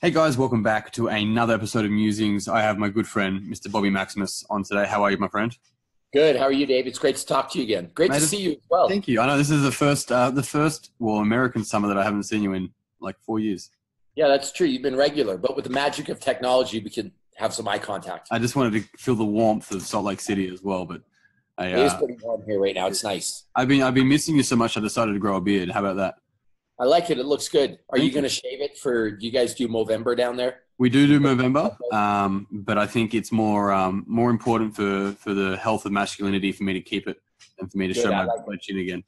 Hey guys, welcome back to another episode of Musings. I have my good friend, Mr. Bobby Maximus, on today. How are you, my friend? Good. How are you, Dave? It's great to talk to you again. Great to see you as well. Thank you. I know this is the first, American summer that I haven't seen you in like 4 years. Yeah, that's true. You've been regular, but with the magic of technology, we can have some eye contact. I just wanted to feel the warmth of Salt Lake City as well, but It is pretty warm here right now. It's nice. I've been missing you so much. I decided to grow a beard. How about that? I like it. It looks good. Are you going to shave it do you guys do Movember down there? We do Movember, but I think it's more important for the health of masculinity for me to keep it and for me to show my chin again.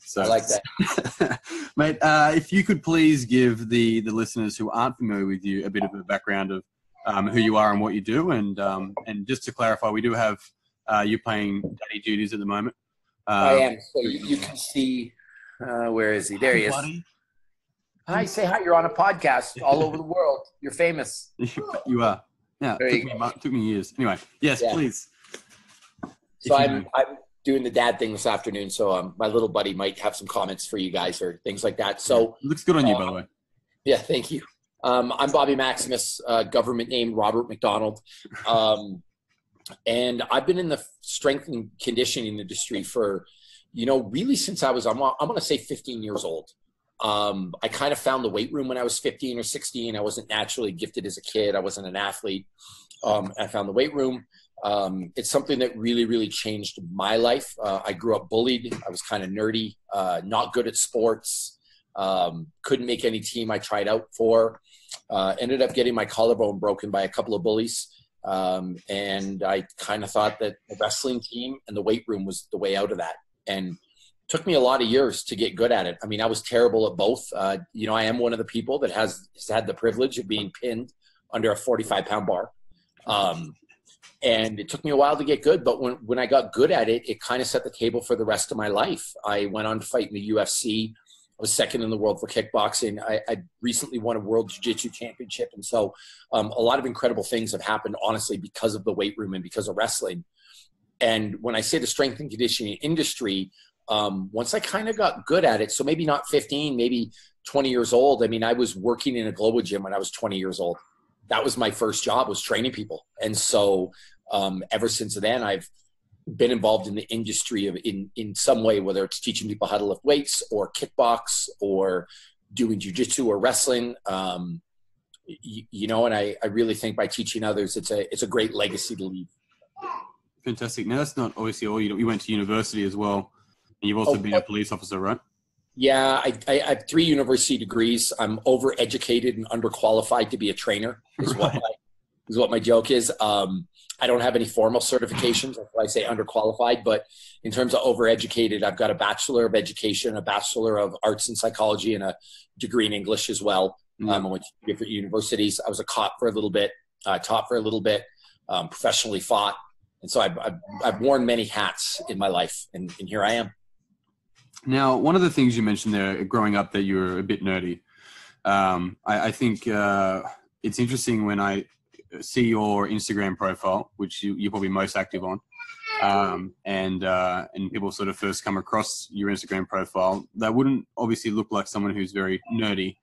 So, I like that. Mate, if you could please give the listeners who aren't familiar with you a bit of a background of who you are and what you do. And just to clarify, we do have you playing daddy duties at the moment. I am. So you can see, where is he? There he is. Buddy. Hi, say hi. You're on a podcast all over the world. You're famous. You are. Yeah, took me years. Anyway, yes, yeah. Please. So I'm doing the dad thing this afternoon, so my little buddy might have some comments for you guys or things like that. So looks good on you, by the way. Yeah, thank you. I'm Bobby Maximus, government name Robert MacDonald. And I've been in the strength and conditioning industry for, really since I'm going to say 15 years old. I kind of found the weight room when I was 15 or 16. I wasn't naturally gifted as a kid. I wasn't an athlete. I found the weight room. It's something that really, really changed my life. I grew up bullied. I was kind of nerdy, not good at sports, couldn't make any team I tried out for. Ended up getting my collarbone broken by a couple of bullies. And I kind of thought that the wrestling team and the weight room was the way out of that. And took me a lot of years to get good at it. I mean, I was terrible at both. I am one of the people that has had the privilege of being pinned under a 45-pound bar. And it took me a while to get good, but when I got good at it, it kind of set the table for the rest of my life. I went on to fight in the UFC. I was second in the world for kickboxing. I recently won a world jiu-jitsu championship. And so a lot of incredible things have happened, honestly, because of the weight room and because of wrestling. And when I say the strength and conditioning industry, once I kind of got good at it, so maybe not 15, maybe 20 years old. I mean, I was working in a global gym when I was 20 years old. That was my first job, was training people. And so ever since then, I've been involved in the industry in some way, whether it's teaching people how to lift weights or kickbox or doing jiu-jitsu or wrestling. And I really think by teaching others, it's a great legacy to leave. Fantastic. Now, that's not obviously all. You went to university as well. And you've also been a police officer, right? Yeah, I have 3 university degrees. I'm overeducated and underqualified to be a trainer, is what my joke is. I don't have any formal certifications. That's why I say underqualified. But in terms of overeducated, I've got a Bachelor of Education, a Bachelor of Arts and Psychology, and a degree in English as well. I went to different universities. I was a cop for a little bit, taught for a little bit, professionally fought. And so I've worn many hats in my life, and here I am. Now, one of the things you mentioned there, growing up, that you were a bit nerdy. I think it's interesting when I see your Instagram profile, which you're probably most active on, and people sort of first come across your Instagram profile. That wouldn't obviously look like someone who's very nerdy.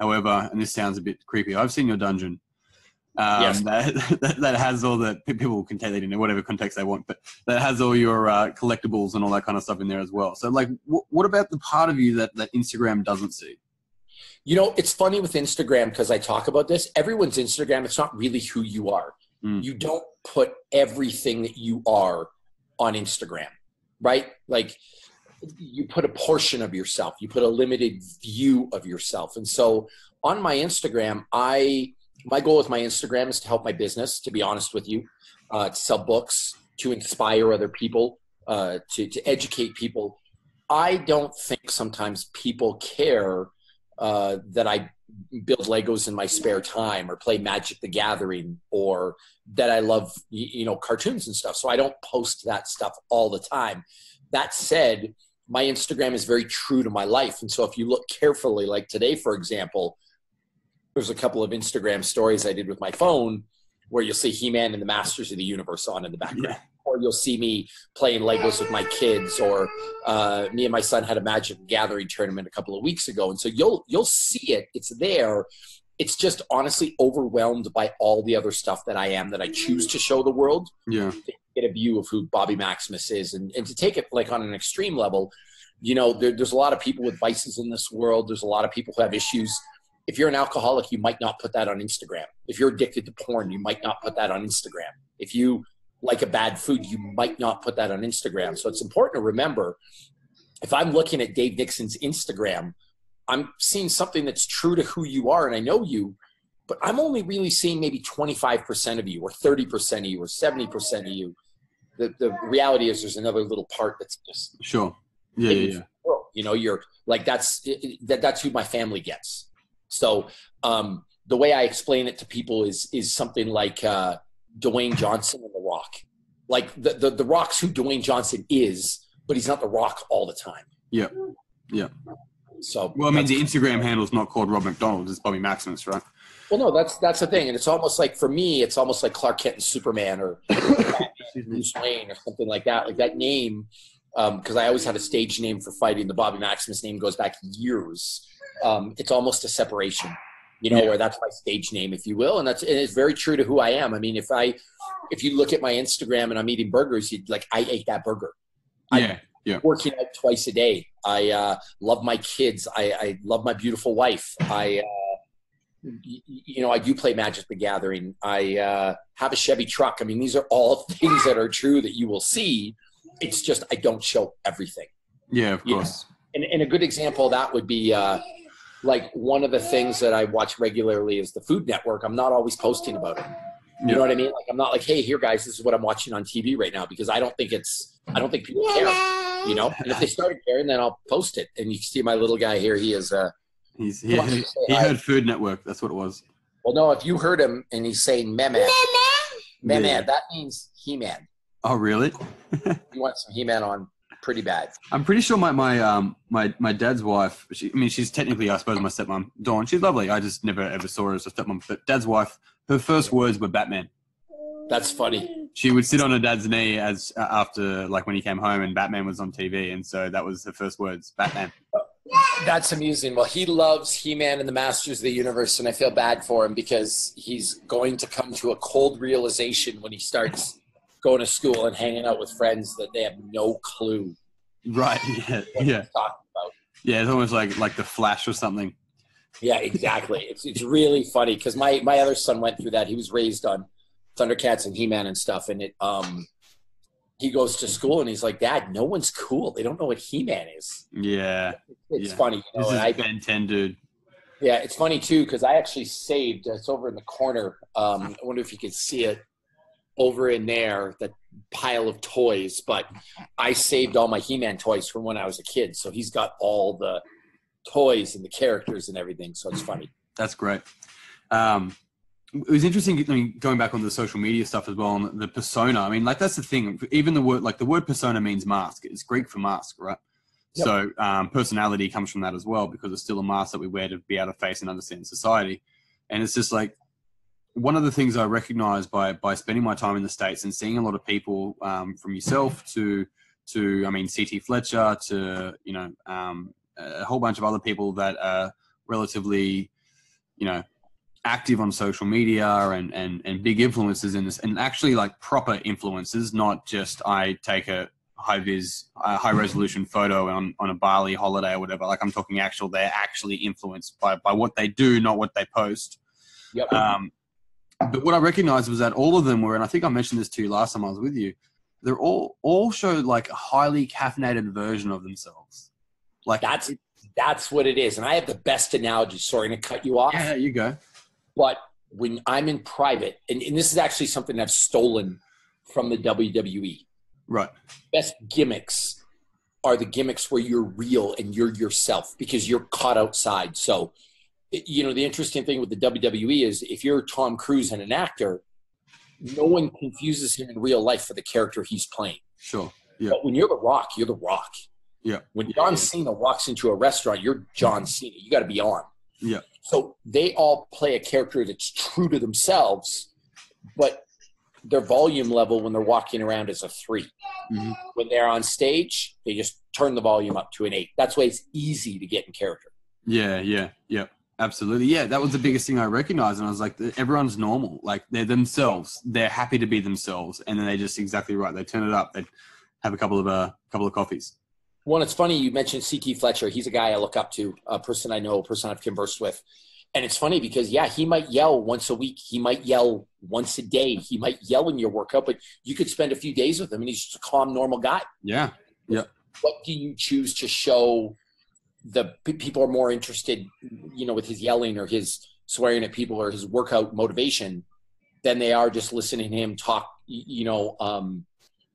However, and this sounds a bit creepy, I've seen your dungeon. Yes. That has all the people can take that in whatever context they want, but that has all your collectibles and all that kind of stuff in there as well. So, like, what about the part of you that Instagram doesn't see? It's funny with Instagram because I talk about this. Everyone's Instagram, it's not really who you are. You don't put everything that you are on Instagram, right? Like, you put a portion of yourself. You put a limited view of yourself. And so on my Instagram, my goal with my Instagram is to help my business, to be honest with you, to sell books, to inspire other people, to educate people. I don't think sometimes people care that I build Legos in my spare time or play Magic the Gathering, or that I love, cartoons and stuff. So I don't post that stuff all the time. That said, my Instagram is very true to my life. And so if you look carefully, like today, for example, there's a couple of Instagram stories I did with my phone where you'll see He-Man and the Masters of the Universe on in the background. Yeah. Or you'll see me playing Legos with my kids, or me and my son had a Magic Gathering tournament a couple of weeks ago. And so you'll see it. It's there. it's just honestly overwhelmed by all the other stuff that I am, that I choose to show the world. Yeah. To get a view of who Bobby Maximus is. And to take it like on an extreme level, you know, there's a lot of people with vices in this world. There's a lot of people who have issues. If you're an alcoholic, you might not put that on Instagram. If you're addicted to porn, you might not put that on Instagram. If you like a bad food, you might not put that on Instagram. So it's important to remember, if I'm looking at Dave Nixon's Instagram, I'm seeing something that's true to who you are, and I know you, but I'm only really seeing maybe 25% of you, or 30% of you, or 70% of you. The reality is there's another little part that's just sure. Yeah. You know, you're like, that's who my family gets. So the way I explain it to people is something like Dwayne Johnson and The Rock. Like the Rock's who Dwayne Johnson is, but he's not The Rock all the time. Yeah. So, well, I mean, the Instagram handle is not called Rob MacDonald; it's Bobby Maximus, right? Well, no, that's the thing, and it's almost like, for me, it's almost like Clark Kent and Superman, or Bruce Wayne, or something like that. Like that name, because I always had a stage name for fighting. The Bobby Maximus name goes back years. It's almost a separation, you know, where that's my stage name, if you will, and it's very true to who I am. I mean, if you look at my Instagram and I'm eating burgers, I ate that burger. Yeah. Working out twice a day. I love my kids. I love my beautiful wife. I do play Magic the Gathering. I have a Chevy truck. I mean, these are all things that are true that you will see. It's just I don't show everything. Yeah, of course. And a good example of that would be like one of the things that I watch regularly is the Food Network. I'm not always posting about it. You know what I mean? Like, I'm not like, hey, here, guys, this is what I'm watching on TV right now, because I don't think people care, you know? And if they started caring, then I'll post it. And you can see my little guy here. He is, he heard Food Network. That's what it was. Well, no, if you heard him and he's saying meme, that means He-Man. Oh, really? You want some He-Man on pretty bad. I'm pretty sure my dad's wife, she's technically, I suppose, my stepmom, Dawn. She's lovely. I just never ever saw her as a stepmom. But dad's wife, her first words were Batman. That's funny. She would sit on her dad's knee after, like, when he came home and Batman was on TV, and so that was her first words, Batman. That's amusing. Well, he loves He-Man and the Masters of the Universe, and I feel bad for him because he's going to come to a cold realization when he starts going to school and hanging out with friends that they have no clue. Right. What he's talking about. Yeah, it's almost like the Flash or something. Yeah, exactly. It's really funny because my other son went through that. He was raised on Thundercats and He-Man and stuff, and he goes to school and he's like, Dad, no one's cool. They don't know what He-Man is. Yeah. It's funny. You know, this is Ben 10, dude. Yeah, it's funny too because I actually saved. It's over in the corner. I wonder if you can see it over in there, that pile of toys. But I saved all my He-Man toys from when I was a kid, so he's got all the toys and the characters and everything. So it's funny. That's great. It was interesting, I mean, going back on the social media stuff as well, and the persona. I mean, like, that's the thing. Even the word persona means mask. It's Greek for mask, right? Yep. So personality comes from that as well, because it's still a mask that we wear to be able to face and understand society. And it's just like, one of the things I recognize by spending my time in the States and seeing a lot of people, from yourself to I mean, CT Fletcher to, you know, a whole bunch of other people that are relatively, you know, active on social media and big influencers in this, and actually like proper influencers, not just I take a high resolution photo on a Bali holiday or whatever. Like, I'm talking they're actually influenced by what they do, not what they post. Yep. But what I recognized was that all of them were, and I think I mentioned this to you last time I was with you, they're all showed like a highly caffeinated version of themselves. Like, that's what it is. And I have the best analogy. Sorry to cut you off. Yeah, you go. But when I'm in private, and this is actually something I've stolen from the WWE. Right. Best gimmicks are the gimmicks where you're real and you're yourself, because you're caught outside. So, you know, the interesting thing with the WWE is if you're Tom Cruise and an actor, no one confuses him in real life for the character he's playing. Sure. Yeah. But when you're The Rock, you're The Rock. Yeah. When John Cena walks into a restaurant, you're John Cena. You got to be on. Yeah. So they all play a character that's true to themselves, but their volume level when they're walking around is a 3. Mm-hmm. When they're on stage, they just turn the volume up to an 8. That's why it's easy to get in character. Yeah. Absolutely. Yeah, that was the biggest thing I recognized. And I was like, everyone's normal. Like, they're themselves. They're happy to be themselves. And then they just exactly right. They turn it up. They have a couple of coffees. Well, it's funny you mentioned CT Fletcher. He's a guy I look up to, a person I know, a person I've conversed with. And it's funny because, yeah, he might yell once a week. He might yell once a day. He might yell in your workout, but you could spend a few days with him and he's just a calm, normal guy. Yeah. Yeah. What do you choose to show the people are more interested, you know, with his yelling or his swearing at people or his workout motivation than they are just listening to him talk, you know,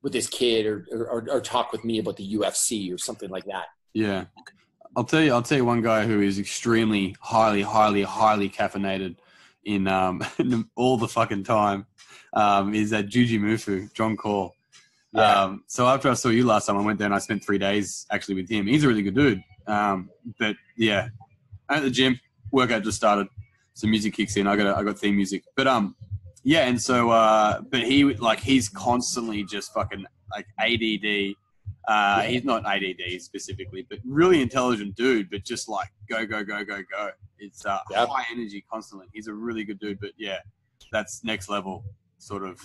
with his kid or talk with me about the UFC or something like that. Yeah. I'll tell you one guy who is extremely highly caffeinated in all the fucking time is that Juji Mufu, John Call. Yeah. So after I saw you last time, I went there and I spent 3 days actually with him. He's a really good dude. But yeah, at the gym, workout just started. Some music kicks in. I got theme music. But yeah, and so but he's constantly just fucking like ADD. He's not ADD specifically, but really intelligent dude, but just like go. It's high energy constantly. He's a really good dude, but yeah, that's next level sort of.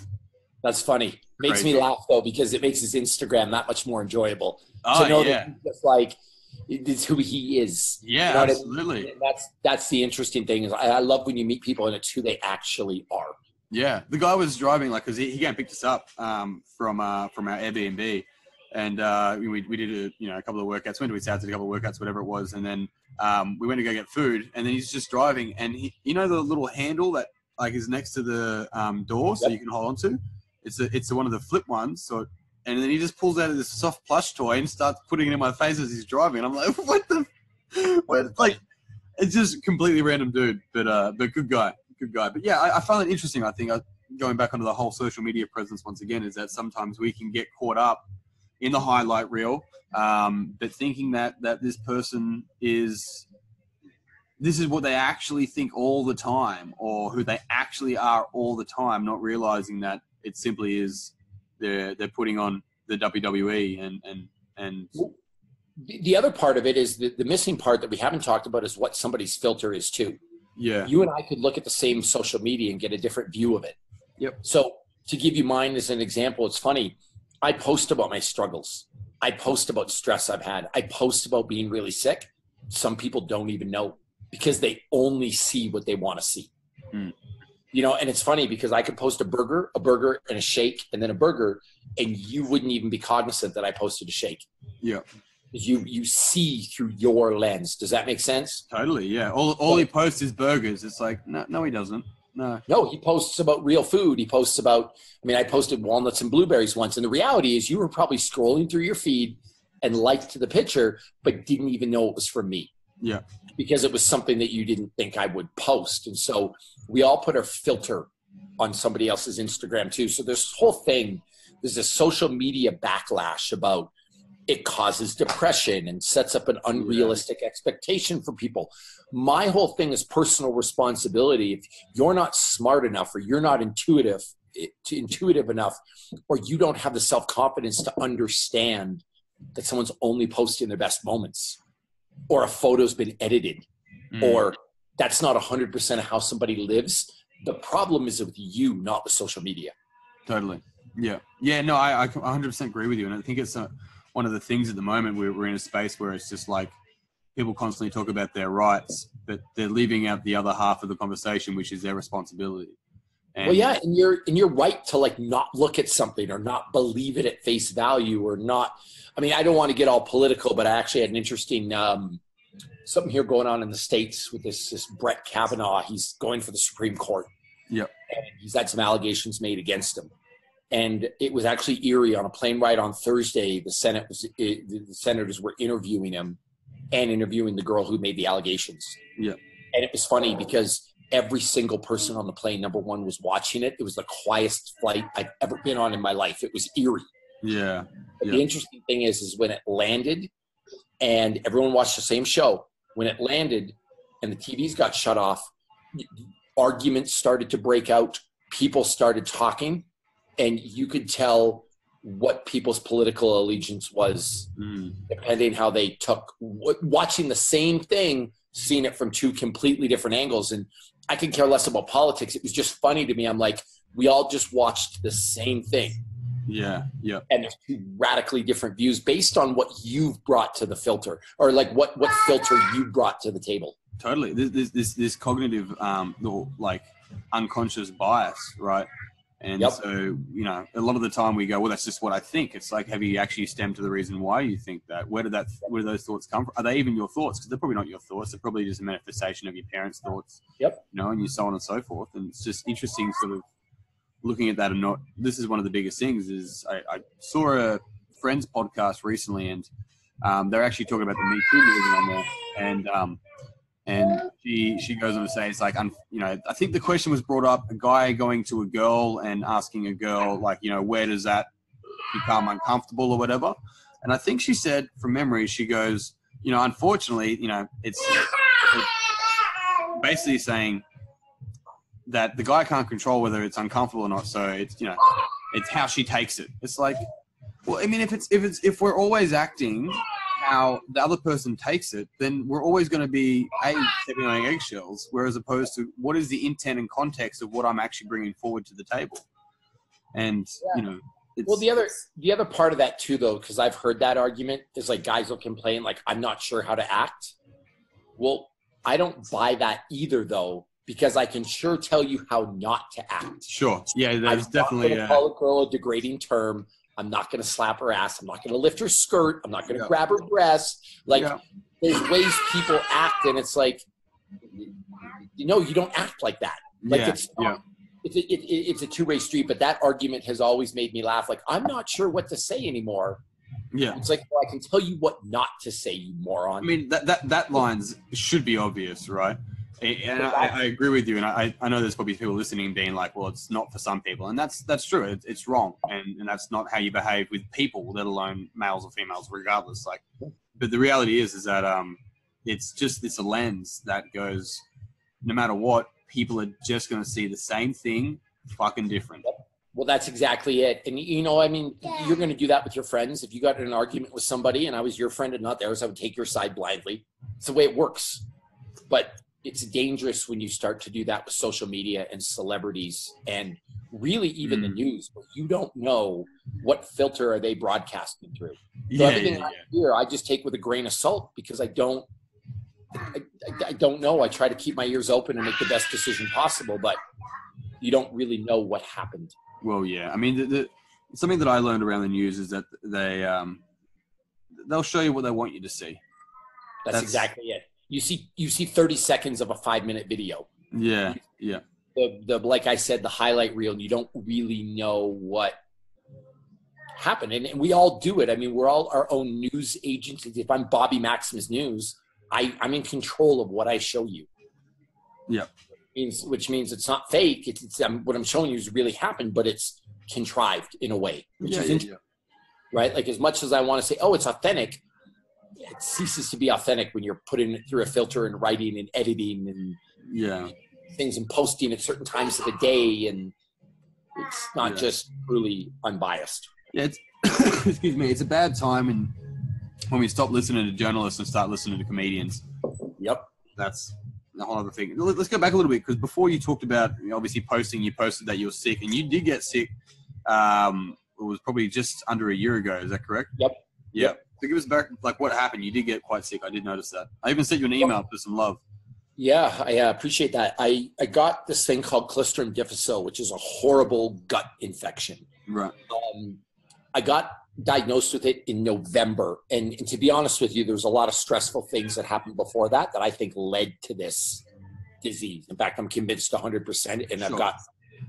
That's funny. Makes me laugh though, because it makes his Instagram that much more enjoyable. Oh, to know yeah. that he's just like, it's who he is. Yeah, you know absolutely. I mean? That's the interesting thing is I love when you meet people and it's who they actually are. Yeah, the guy was driving because he came and picked us up from our Airbnb, and we did a couple of workouts. Went to his house, did a couple of workouts, whatever it was, and then we went to go get food, and then he's just driving, and the little handle that like is next to the door, so you can hold on to. It's one of the flip ones, so. And then he just pulls out of this soft plush toy and starts putting it in my face as he's driving. And I'm like, what? Like, it's just completely random dude, but good guy. But yeah, I find it interesting. I think going back onto the whole social media presence once again is that sometimes we can get caught up in the highlight reel, but thinking that this person this is what they actually think all the time, or who they actually are all the time, not realizing that it simply is. They're putting on the WWE and the other part of it is the missing part that we haven't talked about is what somebody's filter is too. Yeah. You and I could look at the same social media and get a different view of it. Yep. So to give you mine as an example, it's funny. I post about my struggles. I post about stress I've had. I post about being really sick. Some people don't even know because they only see what they want to see. Mm. You know, and it's funny because I could post a burger and a shake and then a burger, and you wouldn't even be cognizant that I posted a shake. Yeah. You see through your lens. Does that make sense? Totally, yeah. All he posts is burgers. It's like, no, he doesn't. No, he posts about real food. He posts about, I posted walnuts and blueberries once. And the reality is you were probably scrolling through your feed and liked the picture, but didn't even know it was from me. Yeah. Because it was something that you didn't think I would post. And so we all put our filter on somebody else's Instagram too. So this whole thing, there's a social media backlash about it causes depression and sets up an unrealistic expectation for people. My whole thing is personal responsibility. If you're not smart enough or you're not intuitive enough, or you don't have the self-confidence to understand that someone's only posting their best moments, or a photo's been edited, or that's not 100% of how somebody lives. The problem is with you, not with social media. Totally. Yeah. Yeah, no, I 100% agree with you. And I think it's one of the things at the moment we're in a space where it's just like people constantly talk about their rights, but they're leaving out the other half of the conversation, which is their responsibility. And well, yeah, and you're right to like not look at something or not believe it at face value or not. I don't want to get all political, but I actually had an interesting something here going on in the States with this Brett Kavanaugh. He's going for the Supreme Court. Yep. And he's had some allegations made against him. And it was actually eerie. On a plane ride on Thursday, the senators were interviewing him and interviewing the girl who made the allegations. Yeah. And it was funny because every single person on the plane, number one, was watching it. It was the quietest flight I've ever been on in my life. It was eerie. Yeah. But the interesting thing is when it landed and everyone watched the same show, when it landed and the TVs got shut off, arguments started to break out. People started talking. And you could tell what people's political allegiance was, depending how they took watching the same thing seen it from two completely different angles. And I could care less about politics. It was just funny to me. I'm like, we all just watched the same thing. Yeah. Yeah. And there's two radically different views based on what you've brought to the filter, or like what filter you brought to the table. Totally. This cognitive, like unconscious bias, right? And so, you know, a lot of the time we go, well, that's just what I think. It's like, have you actually stemmed to the reason why you think that? Where do those thoughts come from? Are they even your thoughts? Because they're probably not your thoughts. They're probably just a manifestation of your parents' thoughts. Yep. You know, and you so on and so forth. And it's just interesting sort of looking at that. And not, this is one of the biggest things is I saw a friend's podcast recently, and they're actually talking about the Me Too movement on there. And she goes on to say, it's like, you know, I think the question was brought up, a guy going to a girl and asking a girl, like, you know, where does that become uncomfortable or whatever? And I think she said, from memory, she goes, you know, unfortunately, you know, it's basically saying that the guy can't control whether it's uncomfortable or not. So it's, you know, it's how she takes it. It's like, well, I mean, if we're always acting how the other person takes it, then we're always going to be stepping on eggshells, whereas opposed to what is the intent and context of what I'm actually bringing forward to the table. And you know, well, the other part of that too, though, because I've heard that argument is like guys will complain like, I'm not sure how to act. Well, I don't buy that either, though, because I can sure tell you how not to act. Sure. Yeah, there's definitely I'm not going to call a girl a degrading term. I'm not going to slap her ass. I'm not going to lift her skirt. I'm not going to grab her breasts. Like, there's ways people act, and it's like, you know, you don't act like that. Like, it's a two-way street, but that argument has always made me laugh. Like, I'm not sure what to say anymore. Yeah. It's like, well, I can tell you what not to say, you moron. I mean, that lines should be obvious, right? And I agree with you, and I know there's probably people listening being like, well, it's not for some people, and that's true. It's wrong, and that's not how you behave with people, let alone males or females, regardless. Like, but the reality is that it's a lens that goes, no matter what, people are just going to see the same thing, fucking different. Well, that's exactly it. And, you know, I mean, you're going to do that with your friends. If you got in an argument with somebody and I was your friend and not theirs, I would take your side blindly. It's the way it works. But it's dangerous when you start to do that with social media and celebrities and really even the news. You don't know what filter are they broadcasting through. So everything I hear, I just take with a grain of salt because I don't know. I try to keep my ears open and make the best decision possible, but you don't really know what happened. Well, yeah. I mean, something that I learned around the news is that they'll show you what they want you to see. That's exactly it. You see 30 seconds of a 5-minute video. Yeah. The like I said, the highlight reel, you don't really know what happened. And we all do it. I mean, we're all our own news agents. If I'm Bobby Maximus News, I'm in control of what I show you. Yeah. Which means it's not fake. It's what I'm showing you is really happened, but it's contrived in a way. Which is interesting, right? Like, as much as I want to say, oh, it's authentic, it ceases to be authentic when you're putting it through a filter and writing and editing and things and posting at certain times of the day, and it's not just truly unbiased. Yeah, it's excuse me, it's a bad time, and when we stop listening to journalists and start listening to comedians. Yep, that's a whole other thing. Let's go back a little bit, because before you talked about obviously you posted that you were sick, and you did get sick. It was probably just under a year ago. Is that correct? Yep. So give us back, like, what happened. You did get quite sick. I did notice that. I even sent you an email for some love. Yeah, I appreciate that. I got this thing called Clostridium difficile, which is a horrible gut infection. Right. I got diagnosed with it in November. And to be honest with you, there was a lot of stressful things that happened before that I think led to this disease. In fact, I'm convinced 100%. And I've got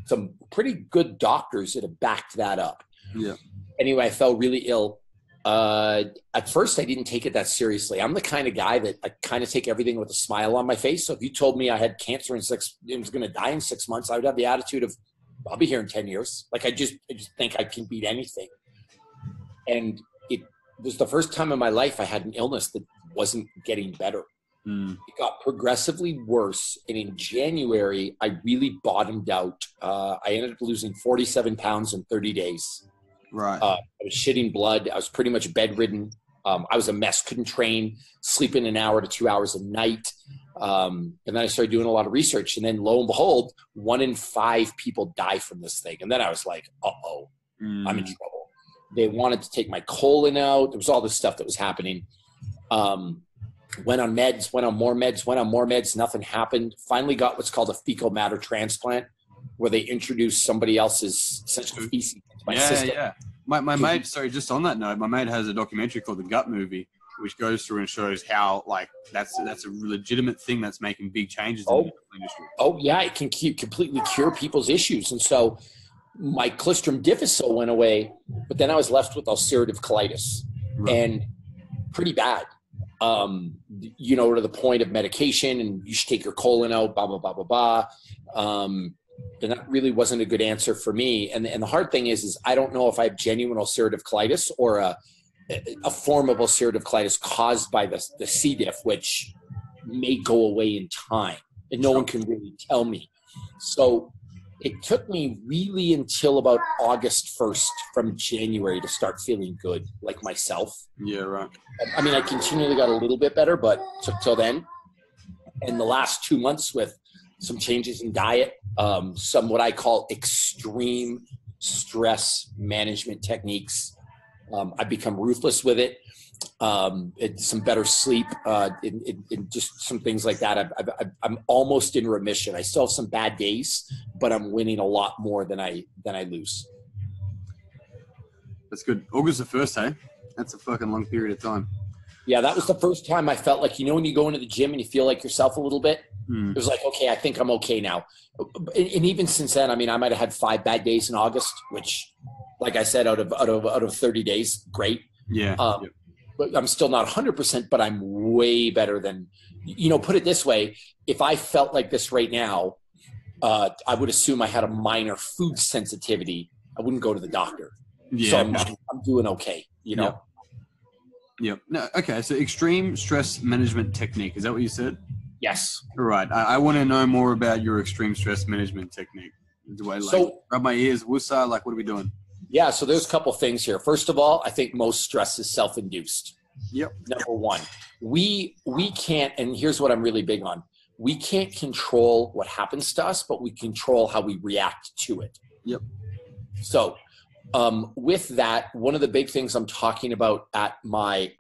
some pretty good doctors that have backed that up. Yeah. Anyway, I fell really ill. At first I didn't take it that seriously. I'm the kind of guy that I kind of take everything with a smile on my face. So if you told me I had cancer and was going to die in 6 months, I would have the attitude of, I'll be here in 10 years. Like, I just think I can beat anything. And it was the first time in my life I had an illness that wasn't getting better. It got progressively worse. And in January, I really bottomed out. I ended up losing 47 pounds in 30 days. Right. I was shitting blood. I was pretty much bedridden. I was a mess, couldn't train, sleeping an hour to 2 hours a night. And then I started doing a lot of research, and then lo and behold, 1 in 5 people die from this thing. And then I was like, uh-oh, I'm in trouble. They wanted to take my colon out. There was all this stuff that was happening. Went on meds, went on more meds, nothing happened. Finally got what's called a fecal matter transplant, where they introduce somebody else's essential feces into my system. Yeah. My mate, sorry, just on that note, my mate has a documentary called The Gut Movie, which goes through and shows how, like, that's a legitimate thing that's making big changes in the medical industry. Oh, yeah, it can completely cure people's issues. And so my Clostridum difficile went away, but then I was left with ulcerative colitis, and pretty bad. To the point of medication, and you should take your colon out, blah, blah, blah, blah, blah. And that really wasn't a good answer for me. And the hard thing is I don't know if I have genuine ulcerative colitis or a form of ulcerative colitis caused by the C. diff, which may go away in time, and no one can really tell me. So it took me really until about August 1st from January to start feeling good, like myself. Yeah, right. I mean, I continually got a little bit better, but took till then. And the last 2 months with some changes in diet, some what I call extreme stress management techniques. I've become ruthless with it. Some better sleep, and just some things like that. I'm almost in remission. I still have some bad days, but I'm winning a lot more than I lose. That's good. August the 1st, hey? That's a fucking long period of time. Yeah, that was the first time I felt like, when you go into the gym and you feel like yourself a little bit, it was like, okay, I think I'm okay now. And even since then, I mean, I might have had 5 bad days in August, which, like I said, out of 30 days, great. Yeah. But I'm still not 100%, but I'm way better than, put it this way. If I felt like this right now, I would assume I had a minor food sensitivity. I wouldn't go to the doctor. Yeah. So I'm doing okay, Yep. No, okay. So extreme stress management technique. Is that what you said? Yes. All right. I want to know more about your extreme stress management technique. Do I rub my ears, woosah? Like, what are we doing? Yeah. So there's a couple things here. First of all, I think most stress is self-induced. Yep. Number one, we can't, and here's what I'm really big on. We can't control what happens to us, but we control how we react to it. Yep. So with that, one of the big things I'm talking about at my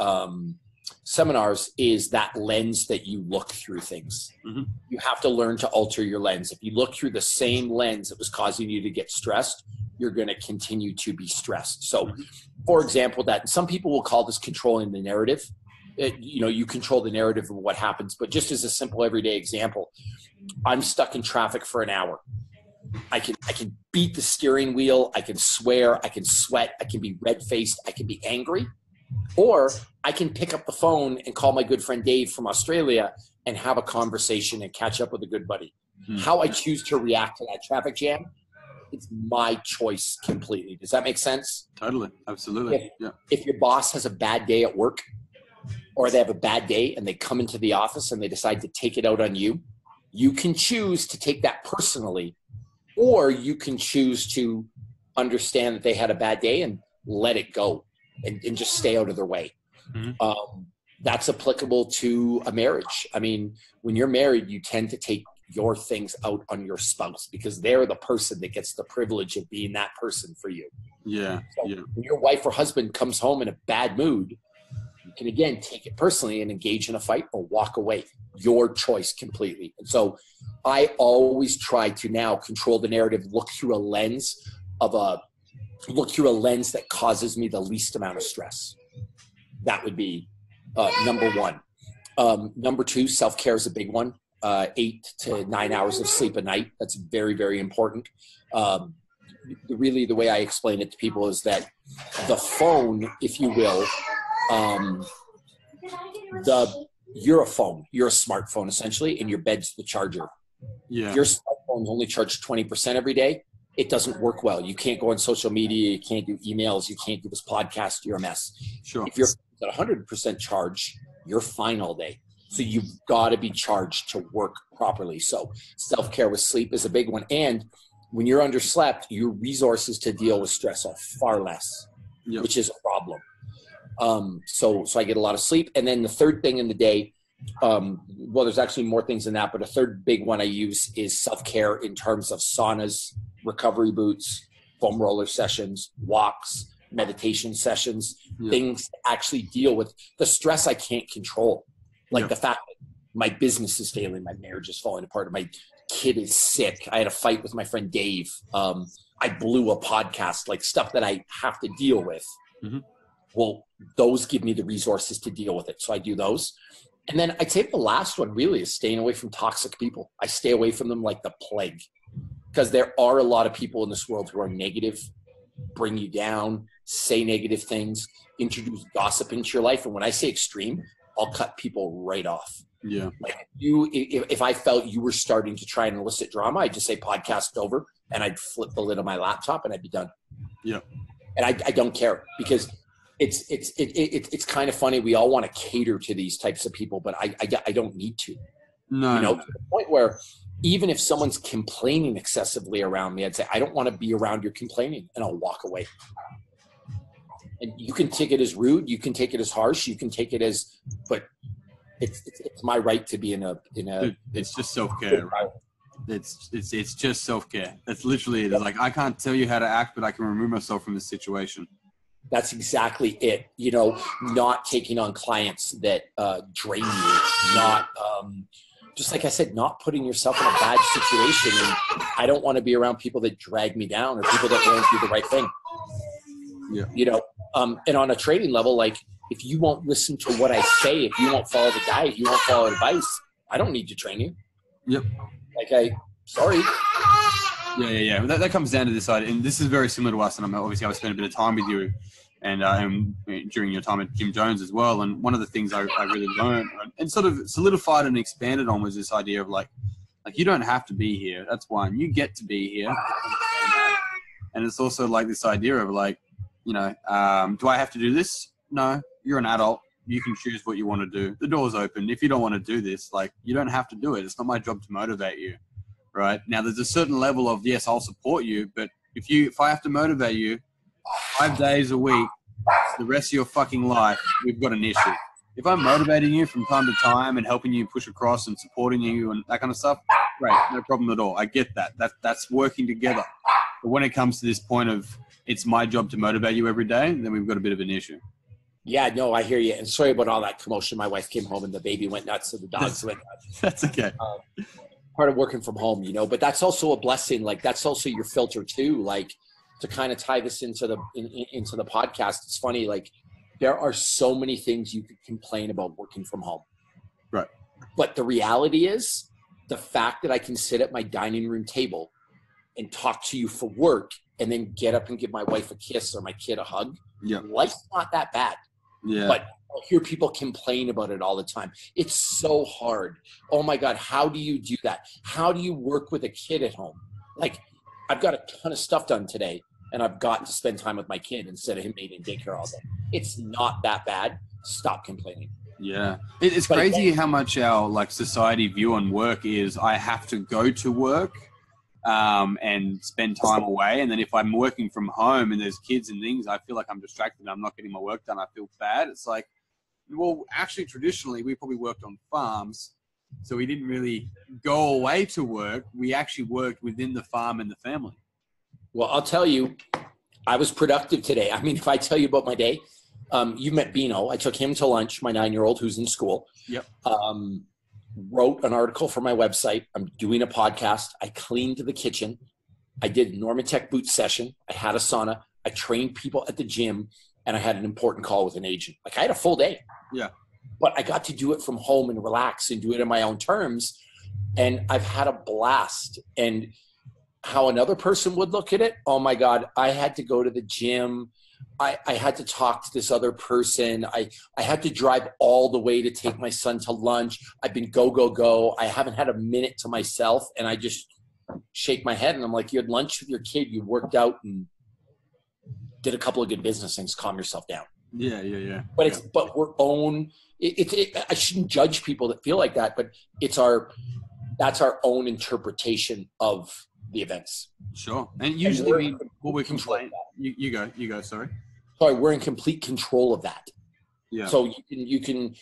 seminars is that lens that you look through things. Mm-hmm. You have to learn to alter your lens. If you look through the same lens that was causing you to get stressed, you're going to continue to be stressed. So, for example, that some people will call this controlling the narrative. You control the narrative of what happens. But just as a simple everyday example, I'm stuck in traffic for an hour. I can beat the steering wheel. I can swear. I can sweat. I can be red-faced. I can be angry. Or I can pick up the phone and call my good friend Dave from Australia and have a conversation and catch up with a good buddy. How I choose to react to that traffic jam, it's my choice completely. Does that make sense? Totally. Absolutely. If your boss has a bad day at work, or they have a bad day and they come into the office and they decide to take it out on you, you can choose to take that personally, or you can choose to understand that they had a bad day and let it go and just stay out of their way. Mm-hmm. That's applicable to a marriage. I mean, when you're married, you tend to take your things out on your spouse because they're the person that gets the privilege of being that person for you. Yeah. So when your wife or husband comes home in a bad mood, you can again take it personally and engage in a fight or walk away. Your choice completely. And so I always try to now control the narrative, look through a lens that causes me the least amount of stress. That would be number one. Number two, self-care is a big one. 8 to 9 hours of sleep a night. That's very, very important. Really, the way I explain it to people is that the phone, if you will, you're a phone. You're a smartphone, essentially, and your bed's the charger. Yeah. If your smartphone's only charged 20% every day, it doesn't work well. You can't go on social media. You can't do emails. You can't do this podcast. You're a mess. Sure. If you're at 100% charge, you're fine all day. So you've got to be charged to work properly. So self-care with sleep is a big one. And when you're underslept, your resources to deal with stress are far less, which is a problem. So I get a lot of sleep. And then the third thing in the day, well, there's actually more things than that, but a third big one I use is self-care in terms of saunas, recovery boots, foam roller sessions, walks, meditation sessions, things to actually deal with the stress I can't control. Like the fact that my business is failing, my marriage is falling apart, my kid is sick. I had a fight with my friend Dave. I blew a podcast, like stuff that I have to deal with. Mm-hmm. Well, those give me the resources to deal with it. So I do those. And then I'd say the last one really is staying away from toxic people. I stay away from them like the plague, because there are a lot of people in this world who are negative, bring you down, say negative things, introduce gossip into your life. And when I say extreme, I'll cut people right off. Yeah. Like if I felt you were starting to try and elicit drama, I'd just say podcast over, and I'd flip the lid on my laptop and I'd be done. Yeah. And I don't care, because it's kind of funny. We all want to cater to these types of people, but I don't need to. No. To the point where even if someone's complaining excessively around me, I'd say, I don't want to be around your complaining, and I'll walk away. And you can take it as rude, you can take it as harsh, you can take it as, but it's my right to be in a. Dude, it's just self-care, right? It's just self-care. That's literally it. It's like, I can't tell you how to act, but I can remove myself from this situation. That's exactly it. Not taking on clients that drain you, not just like I said, not putting yourself in a bad situation. And I don't want to be around people that drag me down or people that won't do the right thing. Yeah. And on a trading level, like if you won't listen to what I say, if you won't follow the diet, you won't follow advice, I don't need to train you. Yep. Sorry. Yeah. That comes down to this side, and this is very similar to us. And obviously I've spent a bit of time with you, and during your time at Jim Jones as well. And one of the things I really learned and sort of solidified and expanded on was this idea of like you don't have to be here. That's one. You get to be here. And it's also like this idea of like, do I have to do this? No, you're an adult. You can choose what you want to do. The door's open. If you don't want to do this, like, you don't have to do it. It's not my job to motivate you, right? Now, there's a certain level of, yes, I'll support you, but if I have to motivate you 5 days a week, the rest of your fucking life, we've got an issue. If I'm motivating you from time to time and helping you push across and supporting you and that kind of stuff, great, no problem at all. I get that. That's working together. But when it comes to this point of it's my job to motivate you every day, then we've got a bit of an issue. Yeah, no, I hear you. And sorry about all that commotion. My wife came home and the baby went nuts, so the dogs went nuts. That's okay. Part of working from home, but that's also a blessing. Like, that's also your filter too. Like, to kind of tie this into the podcast, it's funny. Like, there are so many things you could complain about working from home. Right. But the reality is, the fact that I can sit at my dining room table and talk to you for work and then get up and give my wife a kiss or my kid a hug, life's not that bad. Yeah. But I hear people complain about it all the time. It's so hard. Oh my God, how do you do that? How do you work with a kid at home? Like, I've got a ton of stuff done today, and I've got to spend time with my kid instead of him being in daycare all day. It's not that bad. Stop complaining. Yeah. It's crazy how much our society view on work is I have to go to work and spend time away. And then if I'm working from home and there's kids and things, I feel like I'm distracted and I'm not getting my work done. I feel bad. It's like, well, actually, traditionally, we probably worked on farms. So we didn't really go away to work. We actually worked within the farm and the family. Well, I'll tell you, I was productive today. I mean, if I tell you about my day, you met Bino. I took him to lunch, my 9-year-old who's in school. Yep. Wrote an article for my website. I'm doing a podcast. I cleaned the kitchen. I did a Normatec boot session. I had a sauna. I trained people at the gym, and I had an important call with an agent. Like, I had a full day. Yeah. But I got to do it from home and relax and do it on my own terms. And I've had a blast. And how another person would look at it, oh my God, I had to go to the gym. I had to talk to this other person. I had to drive all the way to take my son to lunch. I've been go. I haven't had a minute to myself. And I just shake my head and I'm like, you had lunch with your kid. You worked out and did a couple of good business things. Calm yourself down. Yeah. But we're own. I shouldn't judge people that feel like that, but that's our own interpretation of the events. Sure. And usually we complaining. You go, sorry. Sorry, we're in complete control of that. Yeah. So you can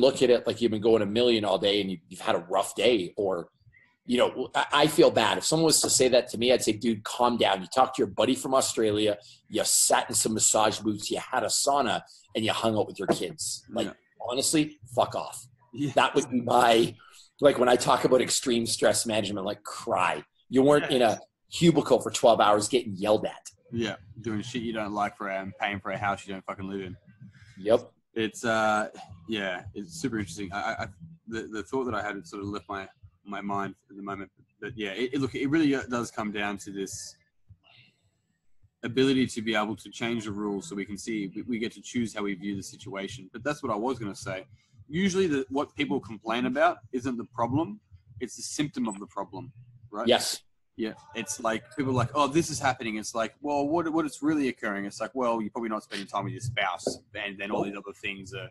look at it like you've been going a million all day and you've had a rough day, or, you know, I feel bad. If someone was to say that to me, I'd say, dude, calm down. You talked to your buddy from Australia, you sat in some massage booths, you had a sauna, and you hung out with your kids. Like, honestly, fuck off. Yeah. That would be my, like, when I talk about extreme stress management, like, cry. You weren't in a cubicle for 12 hours getting yelled at. Yeah, doing shit you don't like and paying for a house you don't fucking live in. Yep. It's it's super interesting. The thought that I had sort of left my mind at the moment, but yeah, it really does come down to this ability to be able to change the rules so we can see, we get to choose how we view the situation. But that's what I was going to say. Usually what people complain about isn't the problem, it's the symptom of the problem, right? Yes. Yeah, it's like people are like, oh, this is happening. It's like, well, what is really occurring? It's like, well, you're probably not spending time with your spouse, and then all these other things are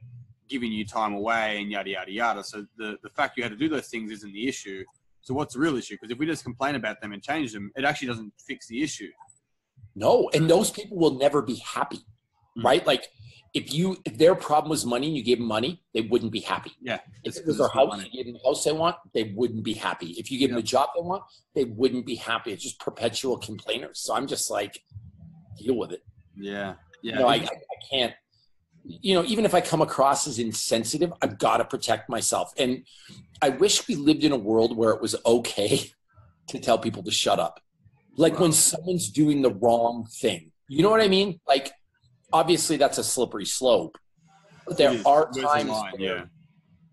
giving you time away, and yada yada yada. So the fact you had to do those things isn't the issue. So what's the real issue? Because if we just complain about them and change them, it actually doesn't fix the issue. No, and those people will never be happy, right? Like, if their problem was money and you gave them money, they wouldn't be happy. Yeah. If it was their house, you gave them the house they want, they wouldn't be happy. If you give them the job they want, they wouldn't be happy. It's just perpetual complainers. So I'm just like, deal with it. Yeah. Yeah. You know, I can't, you know, even if I come across as insensitive, I've got to protect myself. And I wish we lived in a world where it was okay to tell people to shut up. Like when someone's doing the wrong thing, you know what I mean? Like, obviously that's a slippery slope, but there are times where